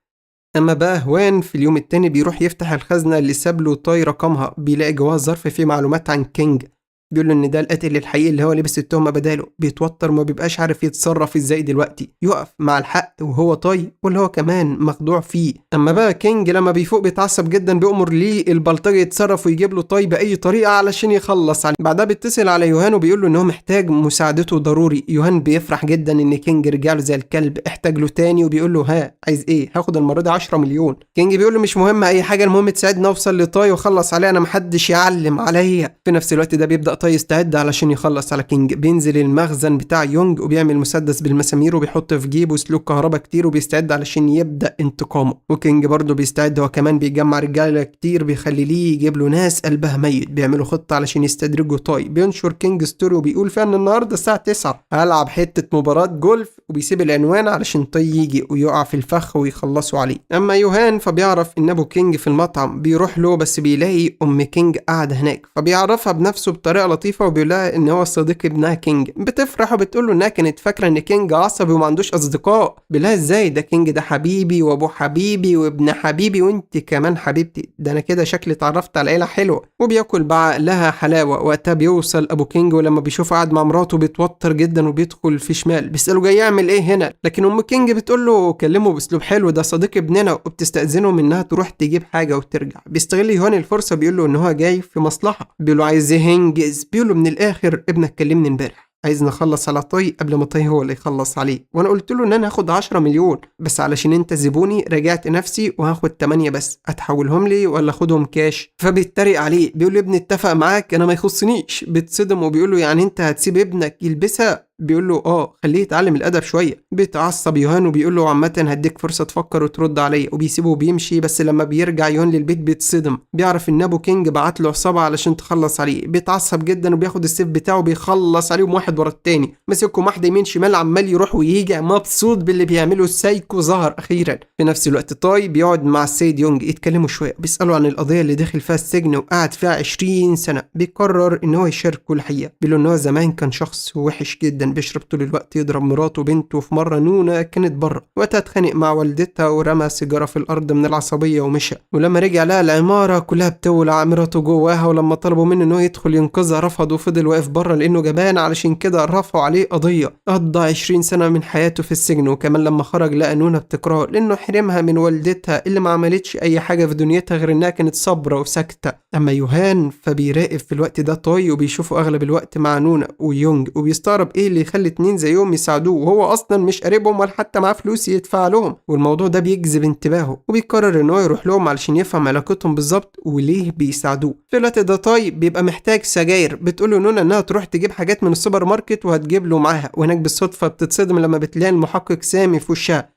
أما بقى هوان في اليوم التاني بيروح يفتح الخزنة اللي سابله طاي رقمها، بيلاقي جواها ظرف فيه معلومات عن كينج. بيقول له ان ده القاتل الحقيقي اللي هو لبس التهمه بداله. بيتوتر ما بيبقاش عارف يتصرف ازاي دلوقتي، يقف مع الحق وهو طاي واللي هو كمان مخدوع فيه. اما بقى كينج لما بيفوق بيتعصب جدا، بيأمر ليه البلطجي يتصرف ويجيب له طاي باي طريقه علشان يخلص عليه. بعدها بيتصل على يوهان وبيقول له ان هو محتاج مساعدته ضروري. يوهان بيفرح جدا ان كينج رجع له زي الكلب، احتاج له تاني وبيقول له ها عايز ايه؟ هاخد المره دي 10 مليون. كينج بيقول له مش مهم اي حاجه، المهم تساعدني اوصل لطاي واخلص عليه، انا محدش يعلم عليا. في نفس الوقت ده بيبدأ طاي يستعد علشان يخلص على كينج. بينزل المخزن بتاع يونج وبيعمل مسدس بالمسامير وبيحط في جيبه سلوك كهرباء كتير وبيستعد علشان يبدأ انتقامه. وكينج برضه بيستعد هو كمان، بيجمع رجاله كتير بيخلي ليه يجيب له ناس قلبها ميت بيعملوا خطه علشان يستدرجوا طاي. بينشر كينج ستوري وبيقول فيها ان النهارده الساعه 9 هلعب حته مباراه جولف، وبيسيب العنوان علشان طاي يجي ويقع في الفخ ويخلصوا عليه. اما يوهان فبيعرف ان ابو كينج في المطعم، بيروح له بس بيلاقي ام كينج قاعده هناك، فبيعرفها بنفسه بطريقه لطيفه وبيقول لها ان هو صديق ابنها كينج. بتفرح وبتقول له انها كانت فاكره ان كينج عصبي وما عندوش اصدقاء. بيقول لها ازاي؟ ده كينج ده حبيبي وابو حبيبي وابن حبيبي وانت كمان حبيبتي، ده انا كده شكلي اتعرفت على عيله حلوه. وبياكل بعقلها حلاوه. وقتها بيوصل ابو كينج، ولما بيشوفه قاعد مع مراته بيتوتر جدا وبيدخل في شمال. بيساله جاي يعمل ايه هنا، لكن ام كينج بتقول له كلمه باسلوب حلو، ده صديق ابننا، وبتستاذنه منها تروح تجيب حاجه وترجع. بيستغل يوهان الفرصه، بيقول له ان هو جاي في مصلحه. بيقول له عايز ينجز. بيقول له من الاخر ابنك كلمني امبارح عايز نخلص على طي قبل ما طي هو اللي يخلص عليه، وانا قلت له ان انا هاخد 10 مليون بس علشان انت زبوني رجعت نفسي وهاخد 8 بس، هتحولهم لي ولا اخدهم كاش؟ فبيتريق عليه بيقول له ابني اتفق معاك انا ما يخصنيش. بتصدم وبيقول له يعني انت هتسيب ابنك يلبسها؟ بيقول له خليه يتعلم الادب شويه. بيتعصب يوهان وبيقول له عامه هديك فرصه تفكر وترد عليا، وبيسيبه وبيمشي. بس لما بيرجع يوهان للبيت بيتصدم، بيعرف ان ابو كينج بعت له عصابه علشان تخلص عليه. بيتعصب جدا وبياخد السيف بتاعه بيخلص عليهم واحد ورا التاني، ماسكهم واحده يمين شمال عمال يروح ويجي مبسوط باللي بيعمله. السايكو ظهر اخيرا. في نفس الوقت طاي بيقعد مع السيد يونج يتكلموا شويه، بيسالوا عن القضيه اللي دخل فيها السجن وقعد فيها 20 سنه. بيقرر ان هو يشاركه الحقيقه، بيقول له ان هو زمان كان شخص وحش جدا، بيشرب طول الوقت، يضرب مراته وبنته. في مره نونا كانت بره، وقتها اتخانق مع والدتها ورمى سيجاره في الارض من العصبيه ومشى. ولما رجع لها العماره كلها بتولع، مراته جواها، ولما طلبوا منه ان هو يدخل ينقذها رفض وفضل واقف بره لانه جبان. علشان كده رفعوا عليه قضيه. قضى 20 سنه من حياته في السجن. وكمان لما خرج لقى نونا بتكرهه لانه حرمها من والدتها اللي ما عملتش اي حاجه في دنيتها غير انها كانت صابره وساكته. اما يوهان فبيراقب في الوقت ده طاي وبيشوفه اغلب الوقت مع نونا ويونج، وبيستغرب ايه اللي يخلي اتنين زيهم يساعدوه وهو اصلا مش قريبهم ولا حتى معاه فلوس يدفع لهم. والموضوع ده بيجذب انتباهه وبيقرر ان هو يروح لهم علشان يفهم علاقتهم بالظبط وليه بيساعدوه. في الوقت ده طاي بيبقى محتاج سجاير. بتقوله نونا انها تروح تجيب حاجات من السوبر ماركت وهتجيب له معاها، وهناك بالصدفه بتتصدم لما بتلاقي المحقق سامي في وشها.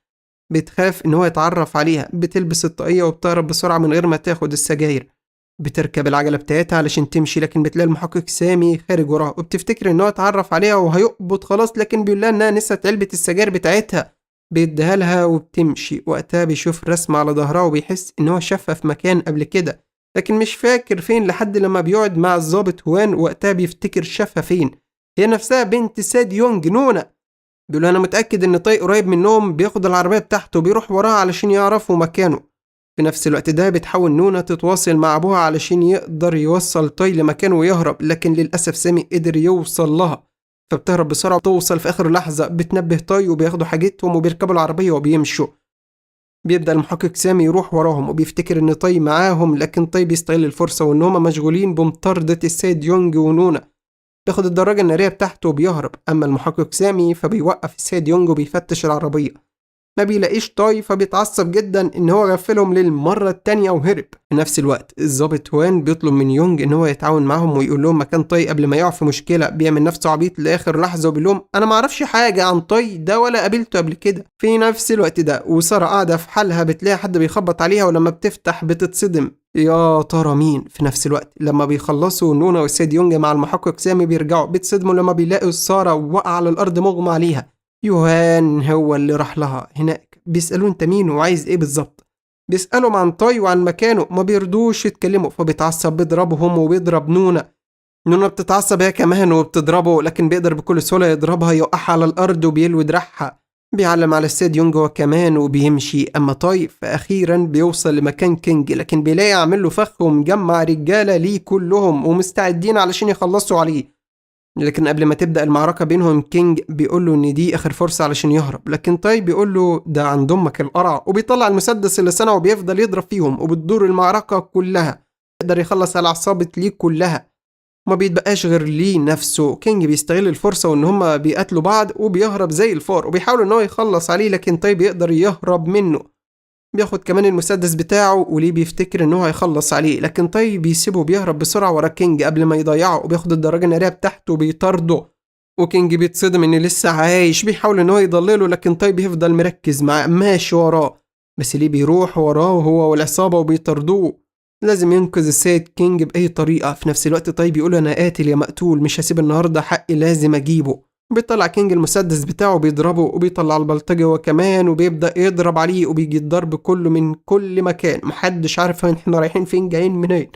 بتخاف ان هو يتعرف عليها. بتلبس الطاقية وبتهرب بسرعة من غير ما تاخد السجاير. بتركب العجلة بتاعتها علشان تمشي، لكن بتلاقي المحقق سامي خارج وراها، وبتفتكر ان هو اتعرف عليها وهيقبض خلاص، لكن بيقول لها انها نسيت علبة السجاير بتاعتها. بيديها لها وبتمشي. وقتها بيشوف رسمة على ظهرها وبيحس ان هو شافها في مكان قبل كده، لكن مش فاكر فين، لحد لما بيقعد مع الضابط هوان. وقتها بيفتكر شافها فين، هي نفسها بنت ساد يونج نونا. بيقول انا متاكد ان طاي قريب منهم، بياخد العربيه بتاعته وبيروح وراها علشان يعرفوا مكانه. في نفس الوقت ده بتحاول نونا تتواصل مع ابوها علشان يقدر يوصل طاي لمكانه ويهرب، لكن للاسف سامي قدر يوصل لها. فبتهرب بسرعه وتوصل في اخر لحظه. بتنبه طاي وبياخدوا حاجتهم وبيركبوا العربيه وبيمشوا. بيبدا المحقق سامي يروح وراهم وبيفتكر ان طاي معاهم، لكن طاي بيستغل الفرصه وان هما مشغولين بمطارده السيد يونج ونونا. بياخد الدراجة النارية بتاعته وبيهرب. أما المحقق سامي فبيوقف السيد يونج وبيفتش العربية، ما بيلاقيش طاي، فبيتعصب جدا إن هو غفلهم للمرة التانية وهرب. في نفس الوقت الضابط هوان بيطلب من يونج إن هو يتعاون معهم ويقول لهم مكان طاي قبل ما يقع في مشكلة. بيعمل نفسه عبيط لآخر لحظة وبيقول لهم أنا معرفش حاجة عن طاي ده ولا قابلته قبل كده. في نفس الوقت ده وسارة قاعدة في حالها بتلاقي حد بيخبط عليها، ولما بتفتح بتتصدم، يا ترى مين؟ في نفس الوقت لما بيخلصوا نونا والسيد يونج مع المحقق سامي بيرجعوا بيتصدموا لما بيلاقوا سارة واقعة على الأرض مغمى عليها. يوهان هو اللي راح لها هناك. بيسألوه انت مين وعايز ايه بالظبط؟ بيسألهم عن تاي وعن مكانه، ما بيردوش يتكلموا، فبيتعصب بيضربهم وبيضرب نونا. نونا بتتعصب هي كمان وبتضربه، لكن بيقدر بكل سهولة يضربها يوقعها على الأرض وبيلوي دراعها. بيعلم على السيد يونج هو كمان وبيمشي. أما تاي فأخيرا بيوصل لمكان كينج، لكن بيلاقي عامل له فخ ومجمع رجالة ليه كلهم ومستعدين علشان يخلصوا عليه. لكن قبل ما تبدأ المعركة بينهم كينج بيقول له إن دي آخر فرصة علشان يهرب، لكن تاي بيقول له ده عند أمك القرع، وبيطلع المسدس اللي صنعه وبيفضل يضرب فيهم، وبتدور المعركة كلها. يقدر يخلص على عصابة ليه كلها، ما بيتبقاش غير ليه نفسه. كينج بيستغل الفرصة وإن هما بيقاتلوا بعض وبيهرب زي الفار، وبيحاول إن هو يخلص عليه، لكن تاي بيقدر يهرب منه. بياخد كمان المسدس بتاعه، وليه بيفتكر إن هو هيخلص عليه، لكن تاي بيسيبه بيهرب بسرعة ورا كينج قبل ما يضيعه، وبياخد الدراجة النارية بتاعته وبيطارده. وكينج بيتصدم إن لسه عايش، بيحاول إن هو يضلله، لكن تاي بيفضل مركز معاه ماشي وراه. بس ليه بيروح وراه هو والعصابة وبيطاردوه. لازم ينقذ السيد كينج بأي طريقة. في نفس الوقت تاي بيقول أنا قاتل يا مقتول، مش هسيب النهاردة، حقي لازم أجيبه. بيطلع كينج المسدس بتاعه وبيضربه، وبيطلع البلطجي هو كمان وبيبدأ يضرب عليه، وبيجي الضرب كله من كل مكان، محدش عارف احنا رايحين فين جايين منين.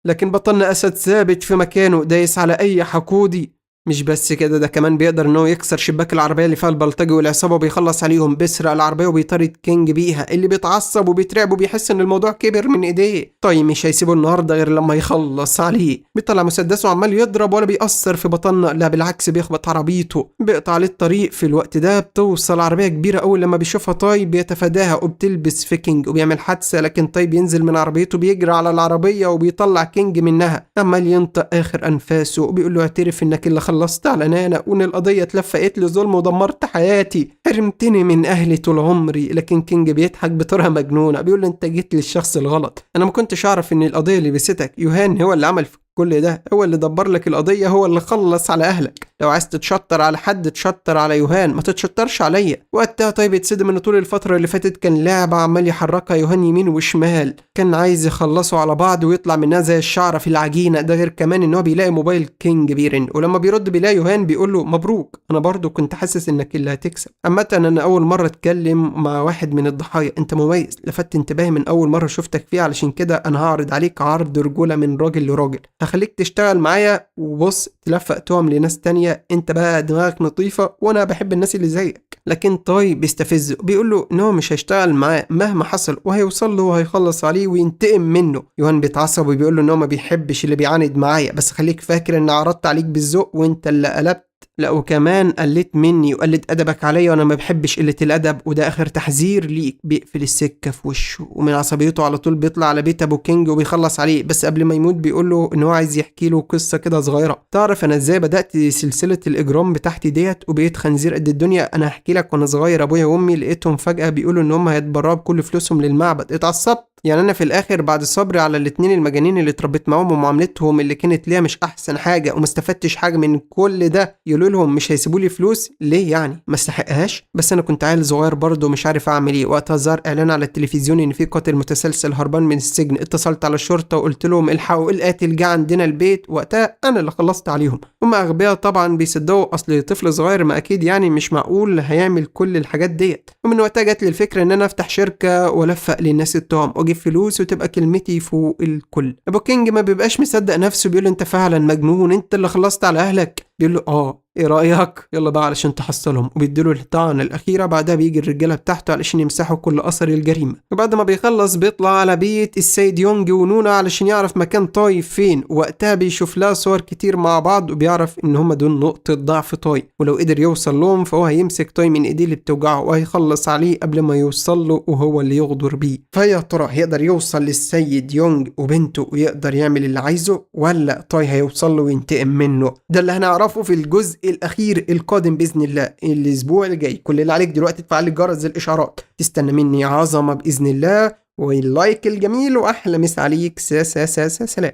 لكن بطلنا أسد ثابت في مكانه دايس على أي حقودي. مش بس كده، ده كمان بيقدر إن هو يكسر شباك العربية اللي فيها البلطجي والعصابة وبيخلص عليهم. بيسرق العربية وبيطارد كينج بيها، اللي بيتعصب وبيترعب وبيحس إن الموضوع كبر من إيديه. طيب مش هيسيبه النهاردة غير لما يخلص عليه. بيطلع مسدسه وعمال يضرب ولا بيأثر في بطلنا، لا بالعكس بيخبط عربيته، بيقطع عليه الطريق. في الوقت ده بتوصل عربية كبيرة أول لما بيشوفها تاي بيتفاداها وبتلبس في كينج وبيعمل حادثة، لكن تاي بينزل من عربيته بيجري على العربية وبيطلع كينج منها، عمال ينطق آخر أنفاسه وبيقول له اعترف إنك اللي خلصت على نانا، وإن القضية اتلفقت لي ظلم ودمرت حياتي، حرمتني من أهلي طول عمري. لكن كينج بيضحك بطريقة مجنونة، بيقول له أنت جيت للشخص الغلط، أنا ما كنتش أعرف إن القضية اللي لبستك يوهان هو اللي عمل في كل ده، هو اللي دبر لك القضية، هو اللي خلص على أهلك. لو عايز تتشطر على حد تشطر على يوهان، ما تتشطرش عليا. وقتها طيب يتصدم إن طول الفترة اللي فاتت كان لاعب عمال يحركها يوهان يمين وشمال، كان عايز يخلصوا على بعض ويطلع منها زي الشعرة في العجينة. ده غير كمان إن هو بيلاقي موبايل كينج بيرن، ولما بيرد بيلاقي يوهان بيقول له مبروك، أنا برضو كنت حاسس إنك اللي هتكسب. عامة أنا أول مرة أتكلم مع واحد من الضحايا، أنت مميز، لفت انتباهي من أول مرة شفتك فيها، علشان كده أنا هعرض عليك عرض رجولة من راجل لراجل، هخليك تشتغل معايا وبص تلفق تهم لناس تانية، انت بقى دماغك نظيفة وانا بحب الناس اللي زيك. لكن تاي بيستفزه بيقول له ان هو مش هيشتغل معاه مهما حصل، وهيوصل له وهيخلص عليه وينتقم منه. يوهان بيتعصب وبيقول له ان هو ما بيحبش اللي بيعاند معايا، بس خليك فاكر ان عرضت عليك بالذوق وانت اللي قلبت، لا وكمان قلت مني وقلت ادبك عليا، وانا ما بحبش قله الادب، وده اخر تحذير ليك. بيقفل السكه في وشه، ومن عصبيته على طول بيطلع على بيت ابو كينج وبيخلص عليه. بس قبل ما يموت بيقول له ان هو عايز يحكي له قصه كده صغيره. تعرف انا ازاي بدات سلسله الاجرام بتاعتي ديت وبقيت خنزير قد الدنيا؟ انا هحكي لك. وانا صغير ابويا وامي لقيتهم فجاه بيقولوا ان هم هيتبرعوا بكل فلوسهم للمعبد، اتعصبت. يعني انا في الاخر بعد صبري على الاتنين المجانين اللي اتربيت معاهم ومعاملتهم اللي كانت ليا مش احسن حاجه، وما استفدتش حاجه من كل ده، يقولوا لهم مش هيسيبوا لي فلوس ليه؟ يعني ما استحقهاش. بس انا كنت عيل صغير برضه مش عارف اعمل ايه. وقتها ظهر اعلان على التلفزيون ان في قاتل متسلسل هربان من السجن، اتصلت على الشرطه وقلت لهم الحقوا القاتل جه عندنا البيت. وقتها انا اللي خلصت عليهم. هم اغبياء طبعا بيصدقوا، اصل طفل صغير ما اكيد يعني مش معقول هيعمل كل الحاجات ديت. ومن وقتها جات لي الفكره ان انا افتح شركه والفق للناس التهم واجيب فلوس وتبقى كلمتي فوق الكل. ابو كينج ما بيبقاش مصدق نفسه، بيقول انت فعلا مجنون، انت اللي خلصت على اهلك. بيقول له ايه رايك يلا بقى علشان تحصلهم، وبيديله الطعنه الاخيره. بعدها بيجي الرجاله بتاعته علشان يمسحوا كل اثر الجريمه. وبعد ما بيخلص بيطلع على بيت السيد يونج ونونا علشان يعرف مكان تاي فين. وقتها بيشوف لها صور كتير مع بعض وبيعرف ان هم دول نقطه ضعف تاي، ولو قدر يوصل لهم فهو هيمسك تاي من ايديه اللي بتوجعه وهيخلص عليه قبل ما يوصل له وهو اللي يغدر بيه. فيا ترى هيقدر يوصل للسيد يونج وبنته ويقدر يعمل اللي عايزه، ولا تاي هيوصل له وينتقم منه؟ ده اللي هنعرفه في الجزء الاخير القادم باذن الله الاسبوع الجاي. كل اللي عليك دلوقتي تفعل الجرس الاشعارات، تستنى مني عظمه باذن الله، واللايك الجميل، واحلى مسا عليك. سلام.